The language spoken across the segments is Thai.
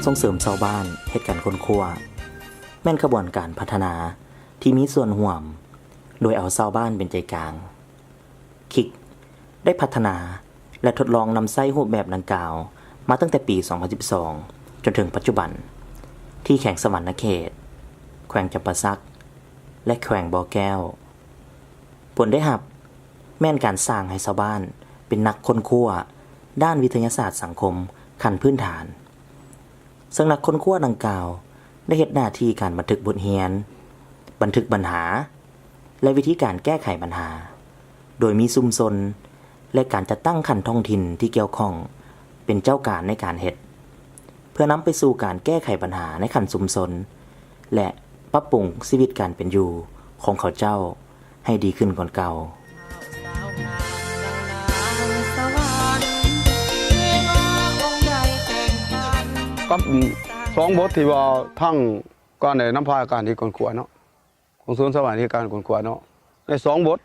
ส่งเสริมชาวบ้านเฮ็ดการค้นคว้าแม่นกระบวนการพัฒนาที่มีส่วนร่วมโดยเอาชาวบ้านเป็นใจกลางคิกได้พัฒนาและทดลองนำใช้รูปแบบดังกล่าวมาตั้งแต่ปี 2012 จนถึงปัจจุบันที่แขวงสวรรณเขตแขวงจำปาสักและแขวงบ่อแก้วผลได้รับแม่นการสร้างให้ชาวบ้านเป็นนักค้นคว้าด้านวิทยาศาสตร์สังคมขั้นพื้นฐานซึ่งนักค้นคว้าดังกล่าวได้เฮ็ดหน้าที่การบันทึกบทเรียนบันทึกปัญหาและวิธีการแก้ไขปัญหาโดยมีชุมชนและการจัดตั้งขันท้องถิ่นที่เกี่ยวข้องเป็นเจ้าการในการเฮ็ดเพื่อนำไปสู่การแก้ไขปัญหาในขันชุมชนและปรับปรุงชีวิตการเป็นอยู่ของเขาเจ้าให้ดีขึ้นกว่าเก่ากับ2บทที่ว่าทั้งการในน้ำพายการที่คนขวเนาะของศูนย์สวัสดิการคนขวเนาะใน2บท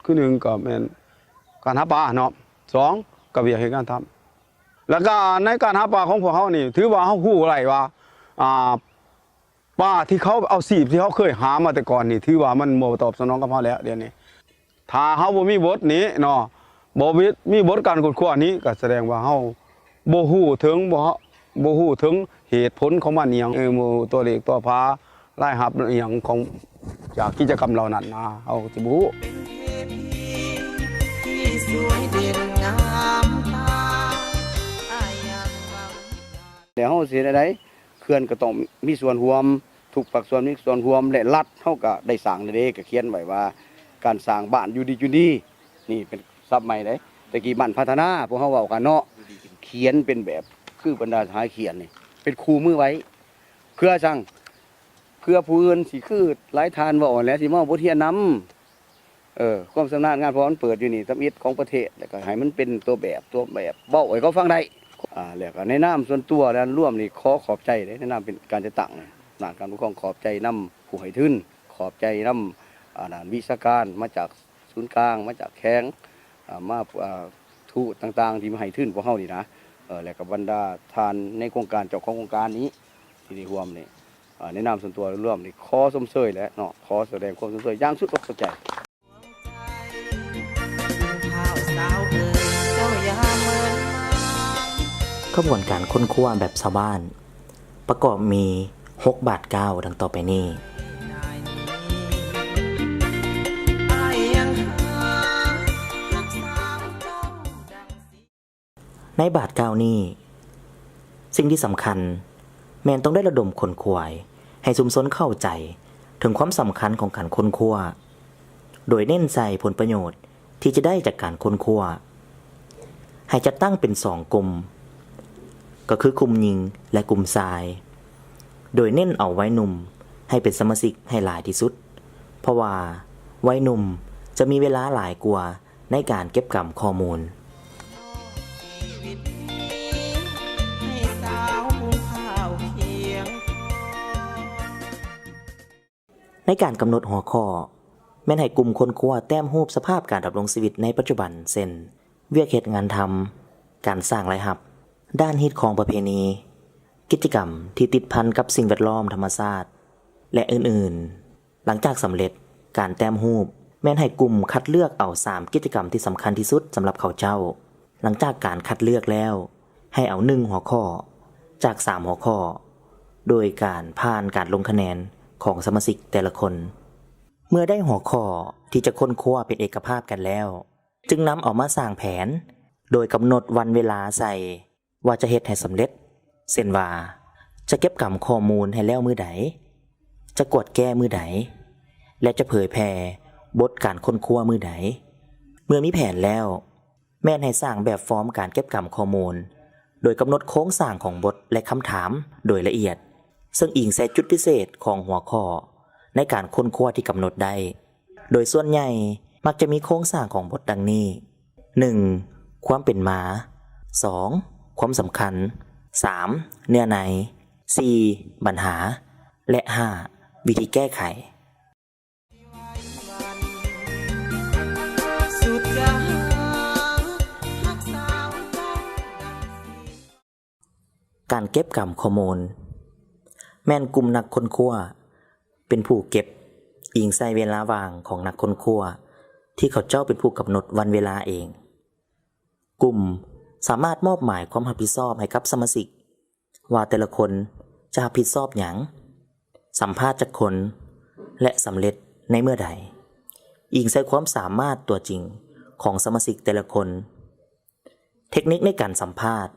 คือ1ก็เป็นการหาปลาเนาะ2ก็เวียกเฮ็ดการทำแล้วก็ในการหาปลาของพวกเขานี่ถือว่าเฮาฮู้อะไรว่าปลาที่เขาเอาสีบที่เขาเคยหามาแต่ก่อนนี่ถือว่ามันบ่ตอบสนองกับเฮาแล้วเดี๋ยวนี้ถ้าเฮาบ่มีบทนี้เนาะบ่มีบทการคนขวนี้ก็แสดงว่าเฮาบ่ฮู้ถึงเหตุผลของมันอีหยังหมู่ตัวเลขตัวพารายรับอีหยังของจากกิจกรรมเหล่านั้นนะเฮาสิบ่ฮู้แล้วเฮาสิได้เขื่อนก็ต้องมีส่วนร่วมทุกภาคส่วนมีส่วนร่วมและรัฐเฮาก็ได้สร้างเด้ก็เขียนไว้ว่าการสร้างบ้านอยู่ดีอยู่ดีนี่เป็นศัพท์ใหม่เด้ตะกี้บ้านพัฒนาพวกเฮาเว้ากันเนาะเขียนเป็นแบบคือบรรดาทหารเขียนนี่เป็นคู่มือไว้เพื่อจังเพื่อผู้อื่นสิคือหลายทานว่าอ่อนแล้วสิมาบ่เทียนนำความชำนาญงานเพราะมันเปิดอยู่นี่ตำอิดของประเทศแล้วก็ให้มันเป็นตัวแบบเว้าให้เขาฟังได้แล้วก็ในนามส่วนตัวแล้วร่วมนี่ขอขอบใจเด้ในนามเป็นการจะตั้งด้านการปกครองขอบใจนำผู้ให้ทุนขอบใจนำด้านวิชาการมาจากศูนย์กลางมาจากแข้งมาทูตต่างๆที่มาให้ทุนพวกเฮานี่นะและกับบรรดาทานในโครงการเจ้าของโครงการนี้ที่ได้ร่วมนี่ในนามส่วนตัวร่วมนี่ขอชมเชยและเนาะขอแสดงความชมเชยอย่างสุดอกสุดใจกระบวนการค้นคว้าแบบชาวบ้านประกอบมี6บาท9ดังต่อไปนี้ในบาท9นี้สิ่งที่สำคัญแม่นต้องได้ระดมคนควายให้ชุมชนเข้าใจถึงความสำคัญของการค้นคว้าโดยเน้นใส่ผลประโยชน์ที่จะได้จากการค้นคว้าให้จัดตั้งเป็น2กลุ่มก็คือกลุ่มหญิงและกลุ่มชายโดยเน้นเอาวัยหนุ่มให้เป็นสมาชิกให้หลายที่สุดเพราะว่าวัยหนุ่มจะมีเวลาหลายกว่าในการเก็บเกี่ยวข้อมูลในการกำหนดหัวข้อแม่นให้กลุ่มคนคว้าแต้มรูปสภาพการดำรงชีวิตในปัจจุบันเช่นเวียกเฮ็ดงานทำการสร้างรายรับด้านฮิตของประเพณีกิจกรรมที่ติดพันกับสิ่งแวดล้อมธรรมชาติและอื่นๆหลังจากสำเร็จการแต้มรูปแม่นให้กลุ่มคัดเลือกเอา3กิจกรรมที่สำคัญที่สุดสำหรับเขาเจ้าหลังจากการคัดเลือกแล้วให้เอา1หัวข้อจาก3หัวข้อโดยการผ่านการลงคะแนนของสมาชิกแต่ละคนเมื่อได้หัวข้อที่จะค้นคว้าเป็นเอกภาพกันแล้วจึงนำเอามาสร้างแผนโดยกำหนดวันเวลาใส่ว่าจะเฮ็ดให้สำเร็จเช่นว่าจะเก็บกำข้อมูลให้แล้วมื้อใดจะกวดแก้มื้อใดและจะเผยแพร่บทการค้นคว้ามื้อใดเมื่อมีแผนแล้วแม่นให้สร้างแบบฟอร์มการเก็บกำข้อมูลโดยกำหนดโครงสร้างของบทและคำถามโดยละเอียดซึ่งอิงใส่จุดพิเศษของหัวข้อในการค้นคว้าที่กำหนดได้โดยส่วนใหญ่มักจะมีโครงสร้างของบทดังนี้ 1. ความเป็นมา 2. ความสำคัญ 3. เนื้อใน 4. ปัญหาและ 5. วิธีแก้ไข ข การเก็บกรรมข้อมูลแม่นกลุ่มนักค้นคว้าเป็นผู้เก็บอิงใส่เวลาว่างของนักค้นคว้าที่เขาเจ้าเป็นผู้กำหนดวันเวลาเองกลุ่มสามารถมอบหมายความรับผิดชอบให้กับสมาชิกว่าแต่ละคนจะรับผิดชอบหยังสัมภาษณ์จากคนและสำเร็จในเมื่อใดอิงใส่ความสามารถตัวจริงของสมาชิกแต่ละคนเทคนิคในการสัมภาษณ์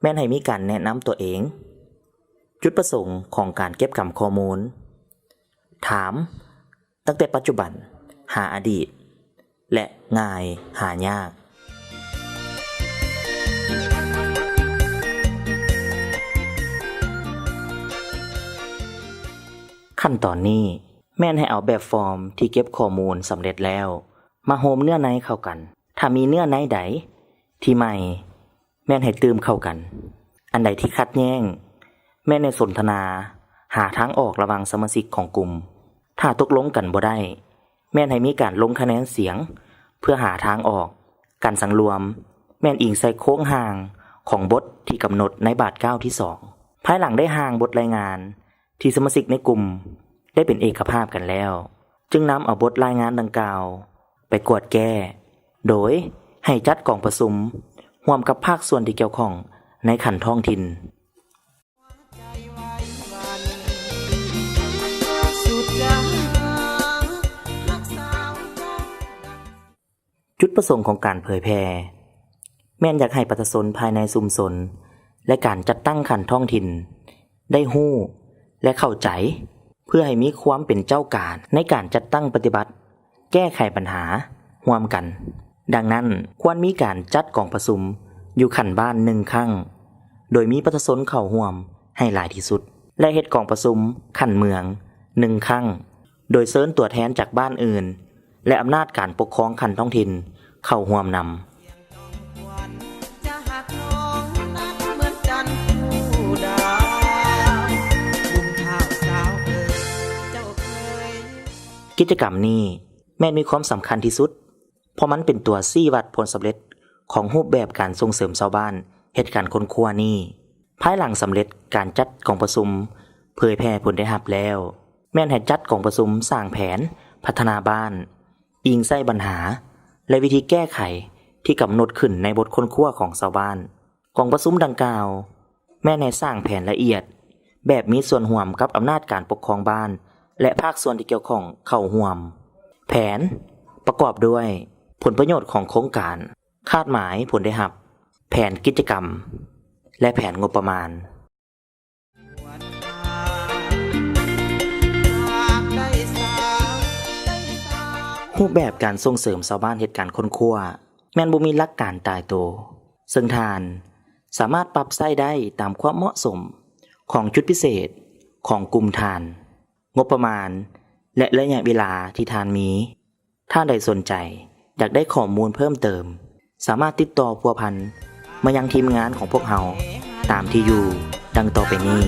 แม่นให้มีการแนะนำตัวเองจุดประสงค์ของการเก็บกรรมข้อมูลถามตั้งแต่ปัจจุบันหาอดีตและง่ายหายากขั้นตอนนี้แม่นให้เอาแบบฟอร์มที่เก็บข้อมูลสำเร็จแล้วมาโฮมเนื้อในเข้ากันถ้ามีเนื้อในใดที่ใหม่แม่นให้เติมเข้ากันอันใดที่ขัดแย้งแม่นให้สนทนาหาทางออกระหว่างสมาชิกของกลุ่มถ้าตกลงกันบ่ได้แม่นให้มีการลงคะแนนเสียงเพื่อหาทางออกการสังรวมแม่นอิงใส่โค้งห่างของบทที่กำหนดในบาท9ที่2ภายหลังได้ห่างบทรายงานที่สมาชิกในกลุ่มได้เป็นเอกภาพกันแล้วจึงนำเอาบทรายงานดังกล่าวไปกวดแก้โดยให้จัดกองประชุมร่วมกับภาคส่วนที่เกี่ยวข้องในขันท้องถิ่นจุดประสงค์ของการเผยแพร่แม่นอยากให้ประชาชนภายในชุมชนและการจัดตั้งขันท้องถิ่นได้ฮู้และเข้าใจเพื่อให้มีความเป็นเจ้าการในการจัดตั้งปฏิบัติแก้ไขปัญหาร่วมกันดังนั้นควรมีการจัดกองประชุมอยู่ขันบ้าน1ครั้งโดยมีประชาชนเข้าร่วมให้หลายที่สุดและเฮ็ดกองประชุมขันเมือง1ครั้งโดยเชิญตัวแทนจากบ้านอื่นและอำนาจการปกครองขันท้องถิ่นเข้าร่วมนำกิจกรรมนี้แม้นมีความสำคัญที่สุดเพราะมันเป็นตัวชี้วัดผลสำเร็จของรูปแบบการส่งเสริมชาวบ้านเฮ็ดการค้นคว้านี้ภายหลังสำเร็จการจัดกองประชุมเผยแพร่ผลได้รับแล้วแม่นให้จัดกองประชุมสร้างแผนพัฒนาบ้านอิงใส่ปัญหาและวิธีแก้ไขที่กำหนดขึ้นในบทค้นคว้าของชาวบ้านกองประชุมดังกล่าวแม่นให้สร้างแผนละเอียดแบบมีส่วนร่วมกับอำนาจการปกครองบ้านและภาคส่วนที่เกี่ยวข้องเข้าร่วมแผนประกอบด้วยผลประโยชน์ของโครงการคาดหมายผลได้รับแผนกิจกรรมและแผนงบประมาณรูปแบบการส่งเสริมชาวบ้านเฮ็ดการค้นคว้าแม่นบ่มีหลักการตายตัวซึ่งท่านสามารถปรับใช้ได้ตามความเหมาะสมของจุดพิเศษของกลุ่มท่านงบประมาณและระยะเวลาที่ท่านมีถ้าใดสนใจอยากได้ข้อมูลเพิ่มเติมสามารถติดต่อพัวพันมายังทีมงานของพวกเราตามที่อยู่ดังต่อไปนี้